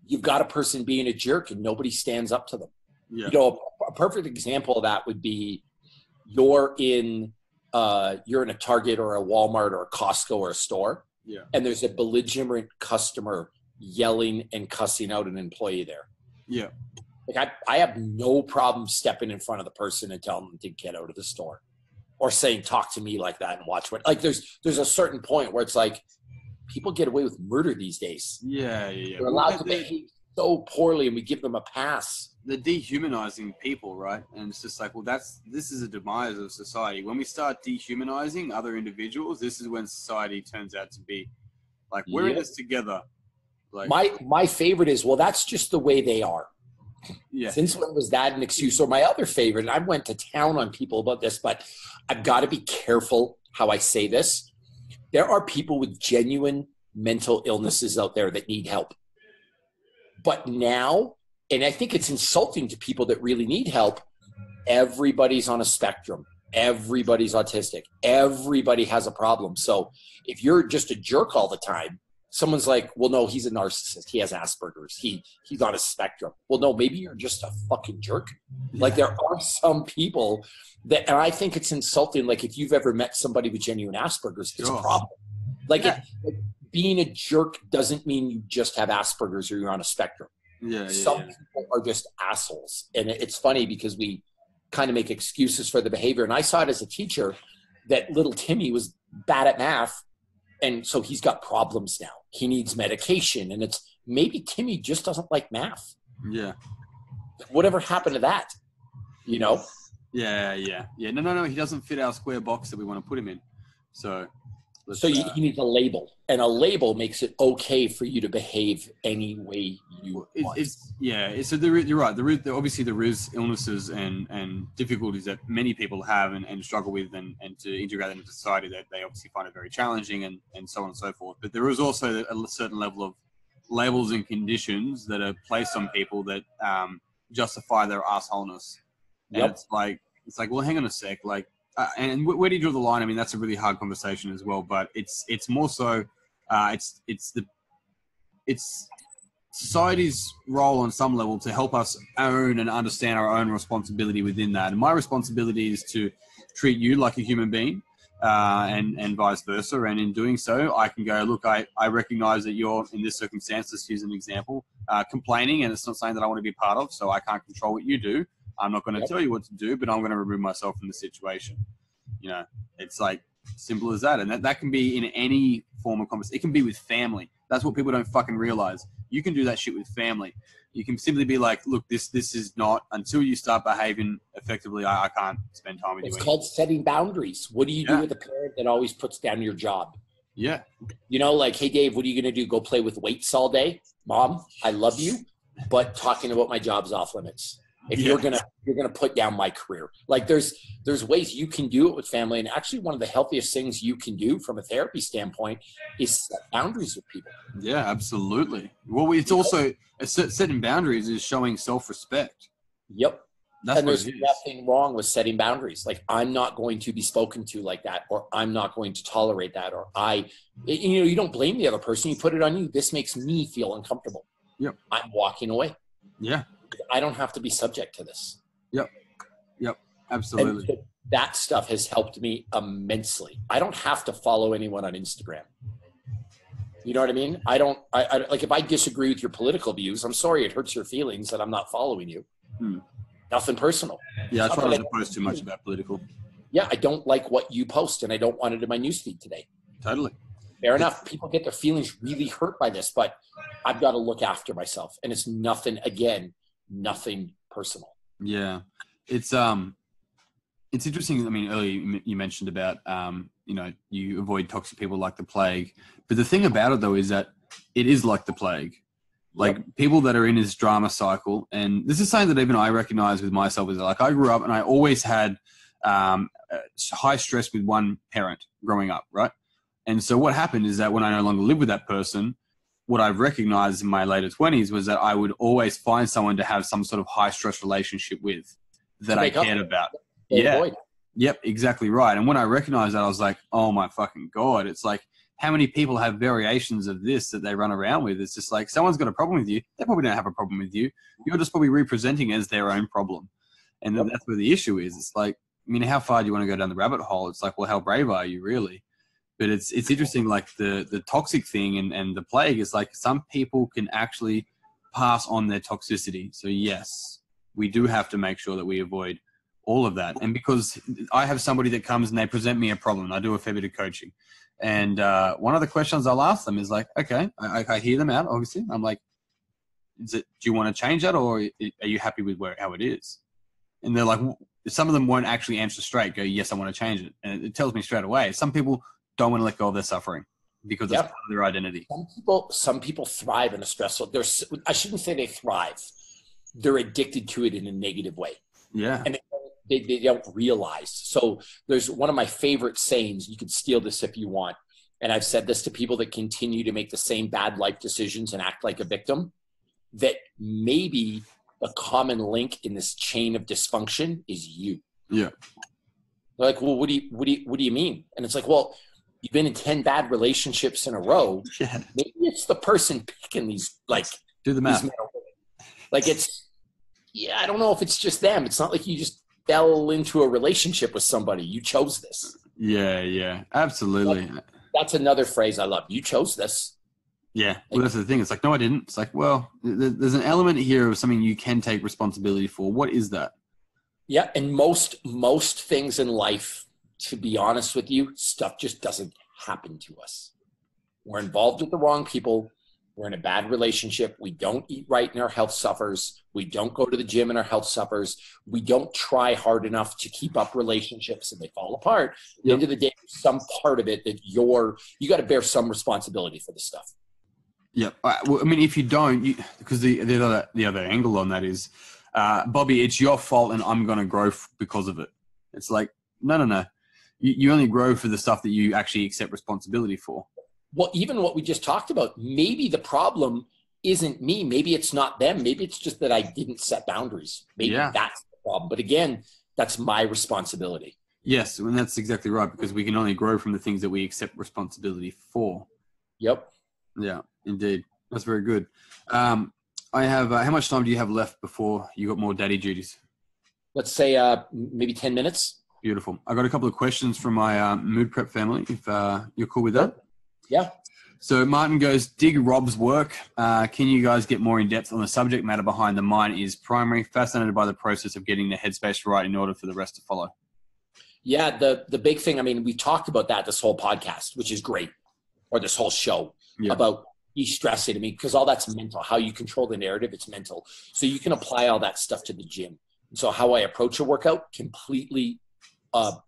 you've got a person being a jerk and nobody stands up to them. Yeah. You know, a perfect example of that would be you're in a Target or a Walmart or a Costco or a store, and there's a belligerent customer yelling and cussing out an employee there. Yeah. Like I have no problem stepping in front of the person and telling them to get out of the store, or saying, talk to me like that and watch what, like there's a certain point where it's like people get away with murder these days. Yeah. They're allowed to behave so poorly and we give them a pass. They're dehumanizing people, right? And it's just like, well, this is a demise of society. When we start dehumanizing other individuals, this is when society turns out to be like, we're in this together. Like my favorite is, well, that's just the way they are. Yeah. Since when was that an excuse? Or my other favorite, and I went to town on people about this, but I've got to be careful how I say this. There are people with genuine mental illnesses out there that need help. But now, and I think it's insulting to people that really need help, everybody's on a spectrum. Everybody's autistic. Everybody has a problem. So if you're just a jerk all the time, someone's like, well, no, he's a narcissist. He has Asperger's. He's on a spectrum. Well, no, maybe you're just a fucking jerk. Like there are some people that, and I think it's insulting. Like if you've ever met somebody with genuine Asperger's, it's a problem. Like, being a jerk doesn't mean you just have Asperger's or you're on a spectrum. Some people are just assholes. And it's funny because we kind of make excuses for the behavior. And I saw it as a teacher that little Timmy was bad at math. And so he's got problems now. He needs medication. And it's maybe Timmy just doesn't like math. Yeah. Whatever happened to that? You know? Yeah. No. He doesn't fit our square box that we want to put him in. So he needs a label. And a label makes it okay for you to behave any way you want. So you're right. Obviously there is illnesses and difficulties that many people have and struggle with and to integrate into society that they obviously find it very challenging and so on and so forth. But there is also a certain level of labels and conditions that are placed on people that justify their assholeness. And it's like, well, hang on a sec. Like, and where do you draw the line? I mean, that's a really hard conversation as well, but it's more so, it's society's role on some level to help us own and understand our own responsibility within that. And my responsibility is to treat you like a human being, and vice versa. And in doing so, I can go, look, I recognize that you're in this circumstance, let's use an example, complaining, and it's not something that I want to be part of. So I can't control what you do. I'm not going to tell you what to do, but I'm going to remove myself from the situation. You know, it's like simple as that. And that can be in any form of conversation. It can be with family. That's what people don't fucking realize. You can do that shit with family. You can simply be like, look, this is not, until you start behaving effectively, I can't spend time with you. It's called setting boundaries. What do you do with a parent that always puts down your job? Yeah. You know, like, hey, Dave, what are you going to do? Go play with weights all day? Mom, I love you, but talking about my job's off limits. If you're gonna put down my career. Like there's ways you can do it with family. And actually one of the healthiest things you can do from a therapy standpoint is set boundaries with people. Yeah, absolutely. Well, it's also setting boundaries is showing self-respect. Yep. That's and there's nothing wrong with setting boundaries. Like, I'm not going to be spoken to like that, or I'm not going to tolerate that, or you don't blame the other person. You put it on you. This makes me feel uncomfortable. Yep. I'm walking away. Yeah. I don't have to be subject to this. Yep. Absolutely. And that stuff has helped me immensely. I don't have to follow anyone on Instagram. You know what I mean? I like, if I disagree with your political views, I'm sorry it hurts your feelings that I'm not following you. Nothing personal. Yeah, I try not to post too much about political. Yeah, I don't like what you post, and I don't want it in my newsfeed today. Totally. Fair enough. People get their feelings really hurt by this, but I've got to look after myself. And it's nothing personal. Yeah. It's interesting. I mean, earlier you mentioned about, you avoid toxic people like the plague. But the thing about it, though, is that it is like the plague. Like, people that are in this drama cycle, and this is something that even I recognize with myself, is that, like, I grew up and I always had high stress with one parent growing up, right? And so what happened is that when I no longer live with that person, what I've recognized in my later 20s was that I would always find someone to have some sort of high stress relationship with that I cared about. Yeah. Yep, exactly right. And when I recognized that, I was like, oh my fucking God. It's like, how many people have variations of this that they run around with? It's just like, someone's got a problem with you. They probably don't have a problem with you. You're just probably representing as their own problem. And then that's where the issue is. It's like, I mean, how far do you want to go down the rabbit hole? It's like, well, how brave are you really? But it's interesting, like the toxic thing and the plague is like, some people can actually pass on their toxicity. So yes, we do have to make sure that we avoid all of that. And because I have somebody that comes and they present me a problem, and I do a fair bit of coaching. And one of the questions I'll ask them is like, okay, I hear them out, obviously. I'm like, do you want to change that, or are you happy with how it is? And they're like, some of them won't actually answer straight, go, yes, I want to change it. And it tells me straight away. Some people don't want to let go of their suffering because it's part of their identity. Some people thrive in a stressful, I shouldn't say they thrive. They're addicted to it in a negative way. Yeah. And they don't realize. So there's one of my favorite sayings. You could steal this if you want. And I've said this to people that continue to make the same bad life decisions and act like a victim, that maybe the common link in this chain of dysfunction is you. Yeah. They're like, well, what do you mean? And it's like, well, you've been in 10 bad relationships in a row. Yeah. Maybe it's the person picking these, like, do the math. Like, I don't know if it's just them. It's not like you just fell into a relationship with somebody. You chose this. Yeah, absolutely. That's another phrase I love. You chose this. Yeah. Well, that's the thing. It's like, no, I didn't. It's like, well, there's an element here of something you can take responsibility for. What is that? Yeah. And most things in life, to be honest with you, stuff just doesn't happen to us. We're involved with the wrong people. We're in a bad relationship. We don't eat right and our health suffers. We don't go to the gym and our health suffers. We don't try hard enough to keep up relationships and they fall apart. At the end of the day, some part of it that you got to bear some responsibility for this stuff. Yeah. Well, I mean, if you don't, because the other angle on that is, Bobby, it's your fault and I'm going to grow because of it. It's like, no. You only grow for the stuff that you actually accept responsibility for. Well, even what we just talked about, maybe the problem isn't me. Maybe it's not them. Maybe it's just that I didn't set boundaries. Maybe that's the problem. But again, that's my responsibility. Yes, and that's exactly right, because we can only grow from the things that we accept responsibility for. Yep. Yeah, indeed. That's very good. I have, how much time do you have left before you got more daddy duties? Let's say maybe 10 minutes. Beautiful. I got a couple of questions from my mood prep family, if you're cool with that. Yeah. So Martin goes, dig Rob's work. Can you guys get more in depth on the subject matter behind the mine is primary? Fascinated by the process of getting the headspace right in order for the rest to follow. Yeah. The big thing, I mean, we talked about that this whole podcast, which is great, or this whole show about de-stressing. I mean, because all that's mental. How you control the narrative, it's mental. So you can apply all that stuff to the gym. And so how I approach a workout, completely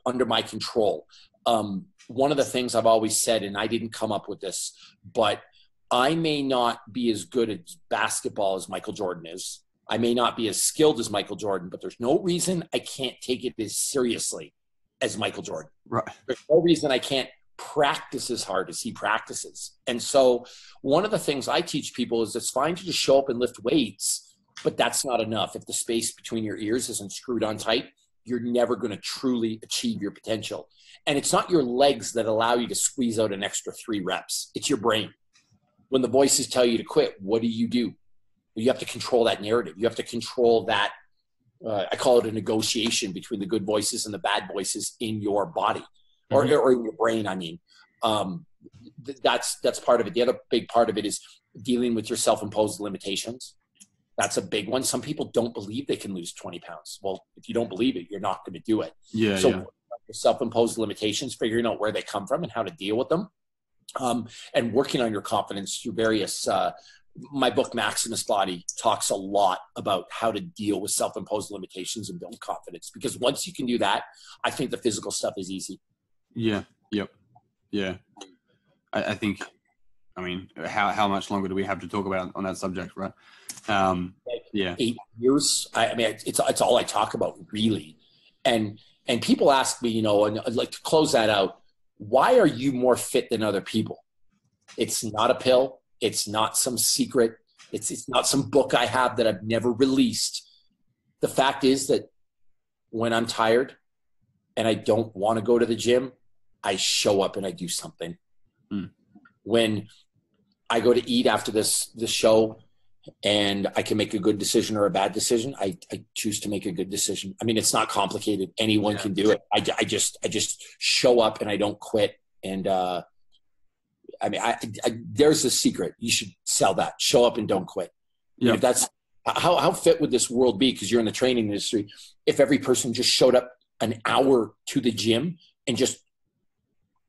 under my control. One of the things I've always said, and I didn't come up with this, but I may not be as good at basketball as Michael Jordan is. I may not be as skilled as Michael Jordan, but there's no reason I can't take it as seriously as Michael Jordan. Right. There's no reason I can't practice as hard as he practices. And so one of the things I teach people is it's fine to just show up and lift weights, but that's not enough. If the space between your ears isn't screwed on tight, you're never going to truly achieve your potential. And it's not your legs that allow you to squeeze out an extra 3 reps. It's your brain. When the voices tell you to quit, what do? You have to control that narrative. You have to control that. I call it a negotiation between the good voices and the bad voices in your body, or in your brain. I mean, that's part of it. The other big part of it is dealing with your self-imposed limitations. That's a big one. Some people don't believe they can lose 20 pounds. Well, if you don't believe it, you're not going to do it. Yeah. So your self-imposed limitations, figuring out where they come from and how to deal with them, and working on your confidence through various. My book, Maximus Body, talks a lot about how to deal with self-imposed limitations and build confidence. Because once you can do that, I think the physical stuff is easy. Yeah. Yep. Yeah. I think, I mean, how much longer do we have to talk about on that subject, right? Yeah. 8 years. I mean, it's all I talk about, really. And people ask me, and I'd like to close that out. Why are you more fit than other people? It's not a pill. It's not some secret. It's not some book I have that I've never released. The fact is that when I'm tired and I don't want to go to the gym, I show up and I do something. When I go to eat after this show and I can make a good decision or a bad decision, I choose to make a good decision. I mean, it's not complicated. Anyone can do it. I just show up and I don't quit. And, I mean, there's a secret. You should sell that. Show up and don't quit. Yeah. If that's how fit would this world be? Because you're in the training industry. If every person just showed up an hour to the gym and just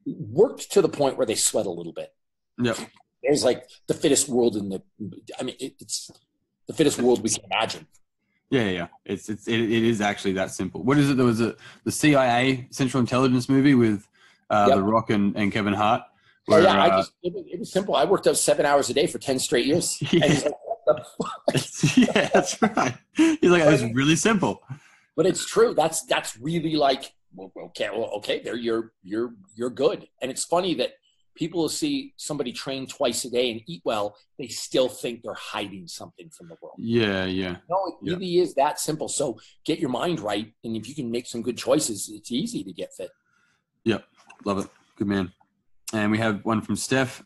worked to the point where they sweat a little bit. Yeah. There's like the fittest world it's the fittest world we can imagine. Yeah. It is actually that simple. What is it? There was the CIA Central Intelligence movie with The Rock and Kevin Hart. Where, it was simple. I worked out 7 hours a day for 10 straight years. Yeah. And he's like, what the fuck? Yeah, that's right. He's like, it was really simple. But it's true. That's really like, okay, there you're good. And it's funny that people will see somebody train twice a day and eat well, they still think they're hiding something from the world. Yeah. No, it really is that simple. So get your mind right, and if you can make some good choices, it's easy to get fit. Yep, love it. Good man. And we have one from Steph.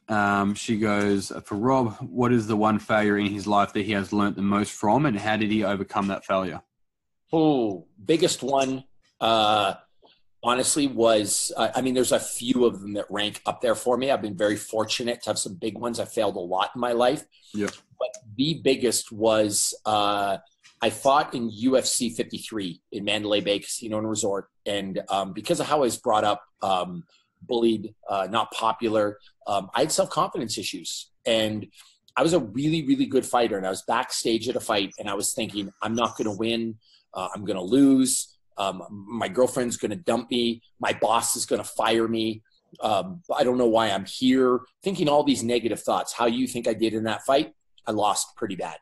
She goes, for Rob, what is the one failure in his life that he has learnt the most from, and how did he overcome that failure? Oh, biggest one, honestly, was, there's a few of them that rank up there for me. I've been very fortunate to have some big ones. I failed a lot in my life. Yeah. But the biggest was I fought in UFC 53 in Mandalay Bay Casino and Resort. And because of how I was brought up, bullied, not popular, I had self-confidence issues. And I was a really, really good fighter. And I was backstage at a fight and I was thinking, I'm not going to win. I'm going to lose. My girlfriend's going to dump me. My boss is going to fire me. I don't know why I'm here. Thinking all these negative thoughts. How you think I did in that fight? I lost pretty bad.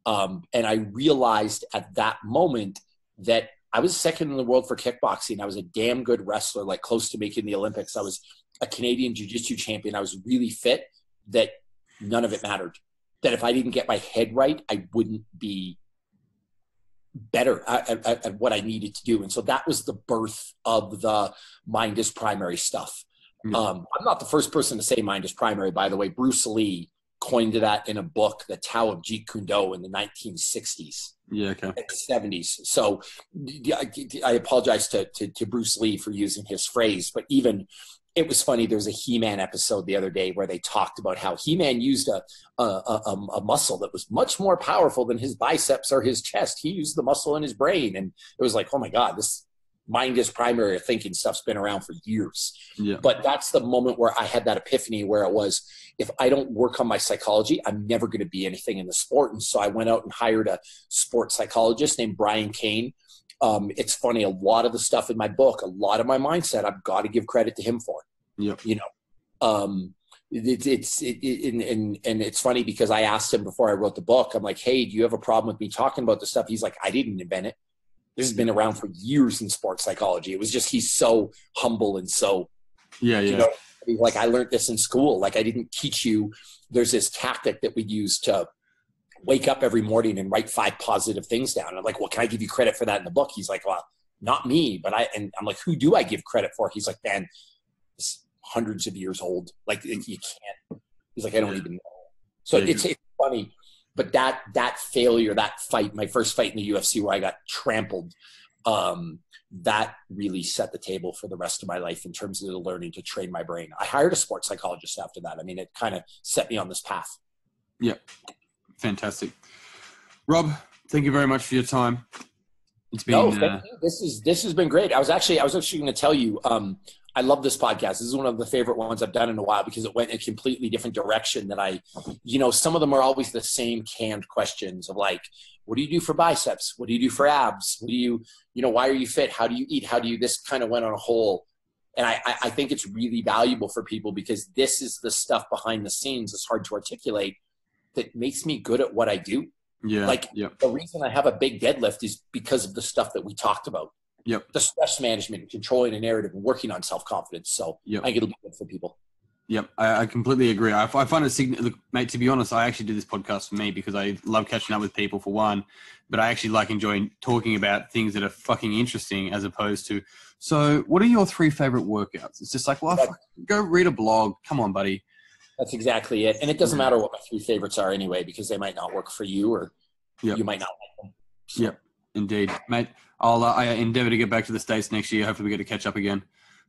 And I realized at that moment that I was second in the world for kickboxing. I was a damn good wrestler, like close to making the Olympics. I was a Canadian jiu-jitsu champion. I was really fit, that none of it mattered. That if I didn't get my head right, I wouldn't be better at what I needed to do. And so that was the birth of the mind is primary stuff. Mm-hmm. I'm not the first person to say mind is primary, by the way. Bruce Lee coined that in a book, The Tao of Jeet Kune Do, in the 1960s. Yeah, okay. 70s. So I apologize to Bruce Lee for using his phrase, but even it was funny. There was a He-Man episode the other day where they talked about how He-Man used a muscle that was much more powerful than his biceps or his chest. He used the muscle in his brain. And it was like, oh my God, this mind is primary thinking stuff's been around for years. Yeah. But that's the moment where I had that epiphany where it was, if I don't work on my psychology, I'm never going to be anything in the sport. And so I went out and hired a sports psychologist named Brian Kane. It's funny, a lot of the stuff in my book, a lot of my mindset, I've got to give credit to him for. Yep. You know, and it's funny because I asked him before I wrote the book, I'm like, hey, do you have a problem with me talking about this stuff? He's like, I didn't invent it. This has been around for years in sports psychology. It was just, he's so humble and so, you know, like, I learned this in school. Like, I didn't teach you. There's this tactic that we use to wake up every morning and write 5 positive things down. I'm like, well, can I give you credit for that in the book? He's like, well, not me, but and I'm like, who do I give credit for? He's like, man, it's hundreds of years old. Like, you can't. He's like, I don't even know. So it's funny. But that failure, that fight, my first fight in the UFC where I got trampled, that really set the table for the rest of my life in terms of the learning to train my brain. I hired a sports psychologist after that. I mean, it kind of set me on this path. Yeah. Fantastic. Rob, thank you very much for your time. It's been thank you. This has been great. I was actually going to tell you, I love this podcast. This is one of the favorite ones I've done in a while because it went in a completely different direction that some of them are always the same canned questions of like, what do you do for biceps? What do you do for abs? What do you why are you fit? How do you eat? How do you, this kind of went on a whole, and I think it's really valuable for people because this is the stuff behind the scenes. It's hard to articulate that makes me good at what I do. Yeah. The reason I have a big deadlift is because of the stuff that we talked about. Yep. The stress management, controlling a narrative, and working on self-confidence. So I think it'll be good for people. Yep. I completely agree. I find it, look, mate, to be honest, I actually did this podcast for me because I love catching up with people for one, but I actually like enjoying talking about things that are fucking interesting as opposed to, so what are your 3 favorite workouts? It's just like, well, go read a blog. Come on, buddy. That's exactly it. And it doesn't matter what my 3 favorites are anyway, because they might not work for you or you might not like them. So. Yep. Indeed, mate. I endeavor to get back to the States next year. Hopefully we get to catch up again.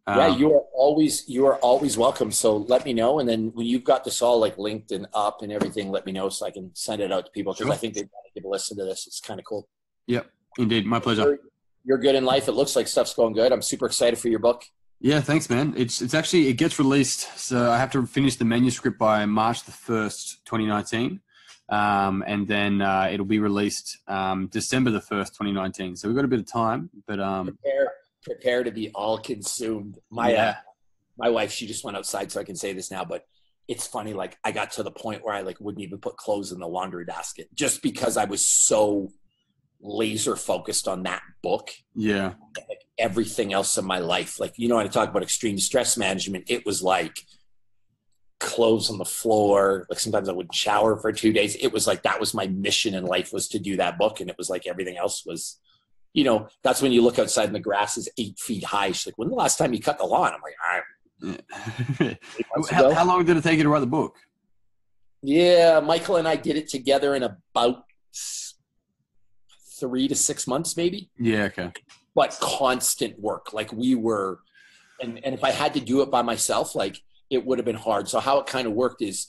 You are always welcome. So let me know. And then when you've got this all like linked and up and everything, let me know so I can send it out to people because I think they'd want to give a listen to this. It's kind of cool. Yep. Indeed. My pleasure. You're good in life. It looks like stuff's going good. I'm super excited for your book. Yeah, thanks, man. It's actually, it gets released. So I have to finish the manuscript by March the 1st, 2019. And then it'll be released December the 1st, 2019. So we've got a bit of time, but prepare to be all consumed. My wife, she just went outside, so I can say this now, but it's funny. Like, I got to the point where I like wouldn't even put clothes in the laundry basket just because I was so laser focused on that book. Yeah. Like everything else in my life, like, when I talk about extreme stress management, it was like clothes on the floor. Like sometimes I wouldn't shower for 2 days. It was like, that was my mission in life, was to do that book. And it was like everything else was, that's when you look outside and the grass is 8 feet high. She's like, when the last time you cut the lawn? I'm like, all right. How long did it take you to write the book? Yeah. Michael and I did it together in about 3 to 6 months, maybe. Yeah. Okay. But constant work. Like we were, and if I had to do it by myself, like it would have been hard. So how it kind of worked is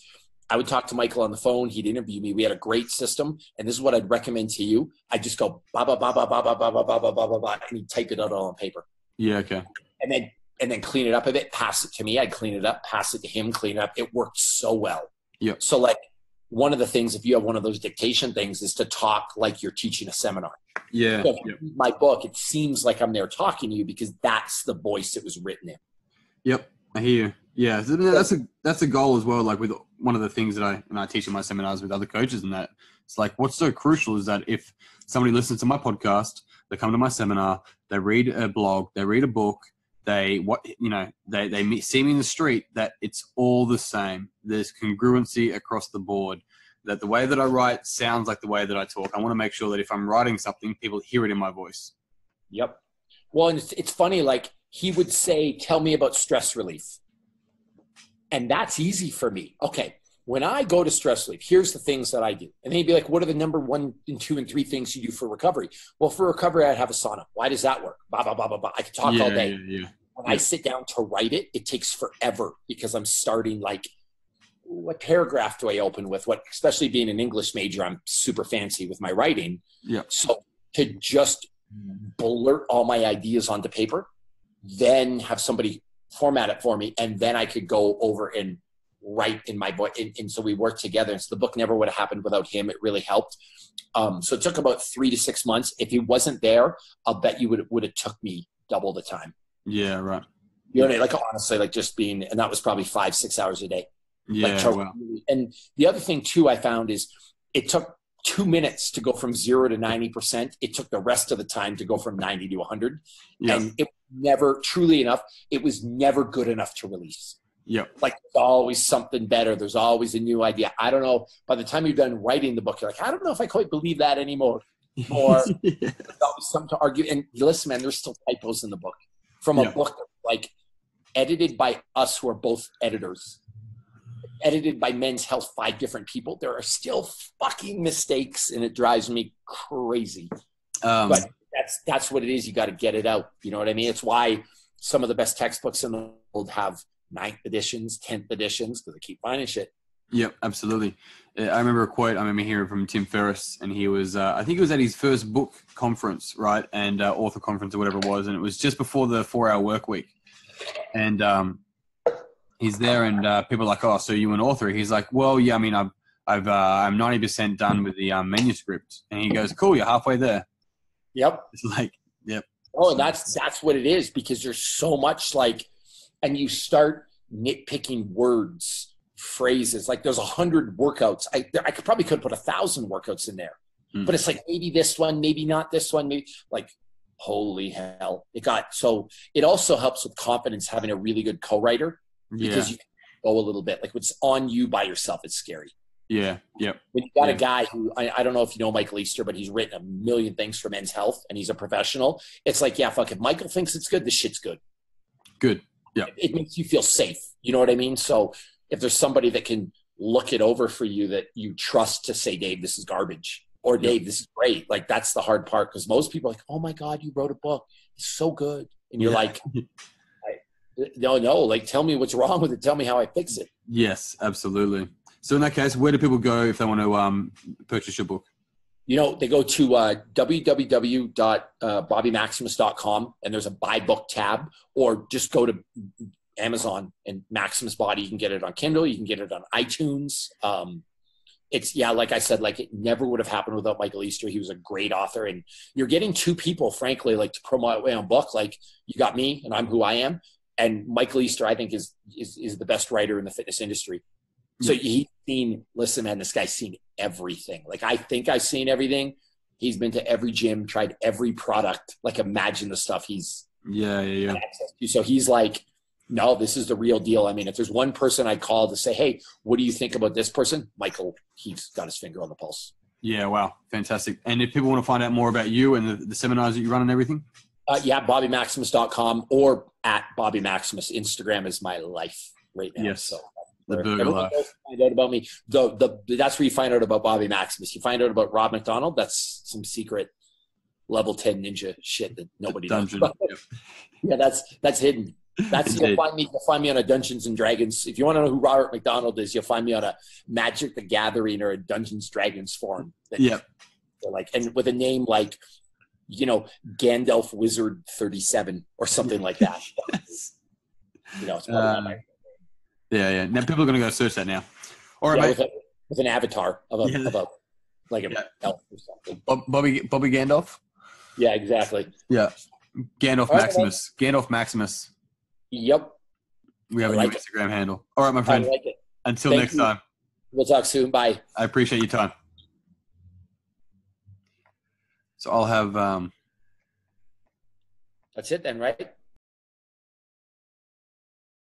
I would talk to Michael on the phone. He'd interview me. We had a great system. And this is what I'd recommend to you. I'd just go, ba, ba, ba, ba, ba, ba, ba, ba, ba, ba, ba, ba, ba, and he'd type it out all on paper. Yeah. Okay. And then clean it up a bit, pass it to me. I'd clean it up, pass it to him, clean it up. It worked so well. Yeah. So like one of the things, if you have one of those dictation things, is to talk like you're teaching a seminar. Yeah. So my book, it seems like I'm there talking to you because that's the voice it was written in. Yep. I hear you. Yeah. That's a goal as well. Like with one of the things that I teach in my seminars with other coaches, and that it's like, what's so crucial is that if somebody listens to my podcast, they come to my seminar, they read a blog, they read a book, they see me in the street, that it's all the same. There's congruency across the board, that the way that I write sounds like the way that I talk. I want to make sure that if I'm writing something, people hear it in my voice. Yep. Well, and it's funny, like he would say, tell me about stress relief. And that's easy for me. Okay. When I go to stress relief, here's the things that I do. And then he'd be like, what are the number 1 and 2 and 3 things you do for recovery? Well, for recovery, I'd have a sauna. Why does that work? Blah, blah, blah, blah, blah. I could talk all day. When I sit down to write it, it takes forever because I'm starting like, what paragraph do I open with? What, especially being an English major, I'm super fancy with my writing. Yeah. So to just blurt all my ideas onto paper, then have somebody format it for me, and then I could go over and write in my book. And so we worked together. And so the book never would have happened without him. It really helped. So it took about 3 to 6 months. If he wasn't there, I'll bet you would have took me double the time. Yeah, right. You know, like honestly, like just being, and that was probably 5-6 hours a day. Yeah. Like, wow. And the other thing too, I found is it took 2 minutes to go from 0 to 90%. It took the rest of the time to go from 90 to 100. Yeah. And it never, truly enough, it was never good enough to release. Yep. Like there's always something better. There's always a new idea. I don't know. By the time you're done writing the book, you're like, I don't know if I quite believe that anymore. Or yes. There's always something to argue. And listen, man, there's still typos in the book. From a book like edited by us who are both editors. Edited by Men's Health, 5 different people. There are still fucking mistakes, and it drives me crazy. But that's what it is. You got to get it out. You know what I mean? It's why some of the best textbooks in the world have 9th editions, 10th editions, because they keep finding shit. Yep, absolutely. I remember a quote I remember hearing from Tim Ferriss, and he was, I think it was at his first book conference, right? And author conference or whatever it was. And it was just before the 4-hour work week. And he's there, and people are like, "Oh, so you an author?" He's like, "Well, yeah. I mean, I'm 90% done with the manuscript." And he goes, "Cool, you're halfway there." Yep. It's like, yep. Oh, and that's what it is, because there's so much like, and you start nitpicking words, phrases. Like there's 100 workouts. I could put 1,000 workouts in there, but it's like maybe this one, maybe not this one, maybe like. Holy hell. So it also helps with confidence having a really good co-writer, because you can go a little bit like what's on you by yourself. It's scary. Yeah. Yep. When you got a guy who, I don't know if you know Michael Easter, but he's written a million things for Men's Health and he's a professional. It's like, yeah, fuck, if Michael thinks it's good, this shit's good. Good. Yeah. It makes you feel safe. You know what I mean? So if there's somebody that can look it over for you that you trust to say, Dave, this is garbage. Or Dave, this is great. Like that's the hard part, because most people are like, oh my God, you wrote a book. It's so good. And you're like, no, like tell me what's wrong with it. Tell me how I fix it. Yes, absolutely. So in that case, where do people go if they want to purchase your book? You know, they go to www.bobbymaximus.com and there's a buy book tab, or just go to Amazon and Maximus Body. You can get it on Kindle. You can get it on iTunes. It's, like I said, like it never would have happened without Michael Easter. He was a great author, and you're getting 2 people, frankly, like to promote my own book. Like you got me and I'm who I am. And Michael Easter, I think is the best writer in the fitness industry. So he's seen, listen, man, this guy's seen everything. Like I think I've seen everything. He's been to every gym, tried every product. Like imagine the stuff he's access to. So he's like, no, this is the real deal. I mean, if there's one person I call to say, hey, what do you think about this person? Michael, he's got his finger on the pulse. Yeah, wow. Fantastic. And if people want to find out more about you and the seminars that you run and everything? BobbyMaximus.com or at Bobby Maximus. Instagram is my life right now. Yes. So the burger life. Find out about me. That's where you find out about Bobby Maximus. You find out about Rob MacDonald. That's some secret level 10 ninja shit that nobody knows about. Yeah, that's hidden. You'll find me on a Dungeons and Dragons. If you want to know who Robert MacDonald is, you'll find me on a Magic the Gathering or a Dungeons Dragons forum. Like, and with a name like, Gandalf Wizard 37 or something like that. It's probably not my Now people are going to go search that now. All right, mate. With an avatar of a elf or something. Bobby Gandalf. Yeah, exactly. Yeah, Gandalf Maximus. Gandalf Maximus. Yep. We have a new Instagram handle. All right, my friend. I like it. Until next time. We'll talk soon. Bye. I appreciate your time. So I'll have that's it then, right?